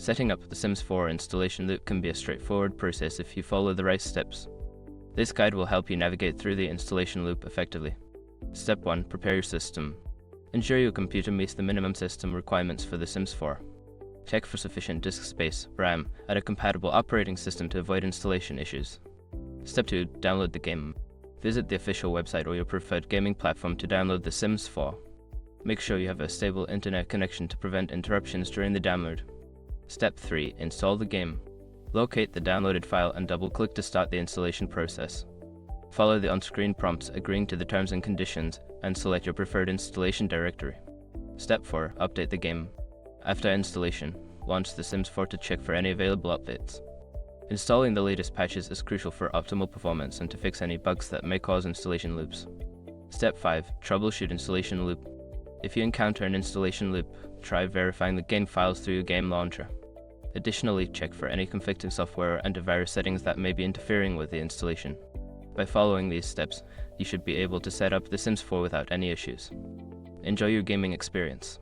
Setting up the Sims 4 installation loop can be a straightforward process if you follow the right steps. This guide will help you navigate through the installation loop effectively. Step 1. Prepare your system. Ensure your computer meets the minimum system requirements for The Sims 4. Check for sufficient disk space, RAM, and a compatible operating system to avoid installation issues. Step 2. Download the game. Visit the official website or your preferred gaming platform to download The Sims 4. Make sure you have a stable internet connection to prevent interruptions during the download. Step 3. Install the game. Locate the downloaded file and double-click to start the installation process. Follow the on-screen prompts agreeing to the terms and conditions and select your preferred installation directory. Step 4. Update the game. After installation, launch The Sims 4 to check for any available updates. Installing the latest patches is crucial for optimal performance and to fix any bugs that may cause installation loops. Step 5. Troubleshoot installation loop. If you encounter an installation loop, try verifying the game files through your game launcher. Additionally, check for any conflicting software or antivirus settings that may be interfering with the installation. By following these steps, you should be able to set up The Sims 4 without any issues. Enjoy your gaming experience.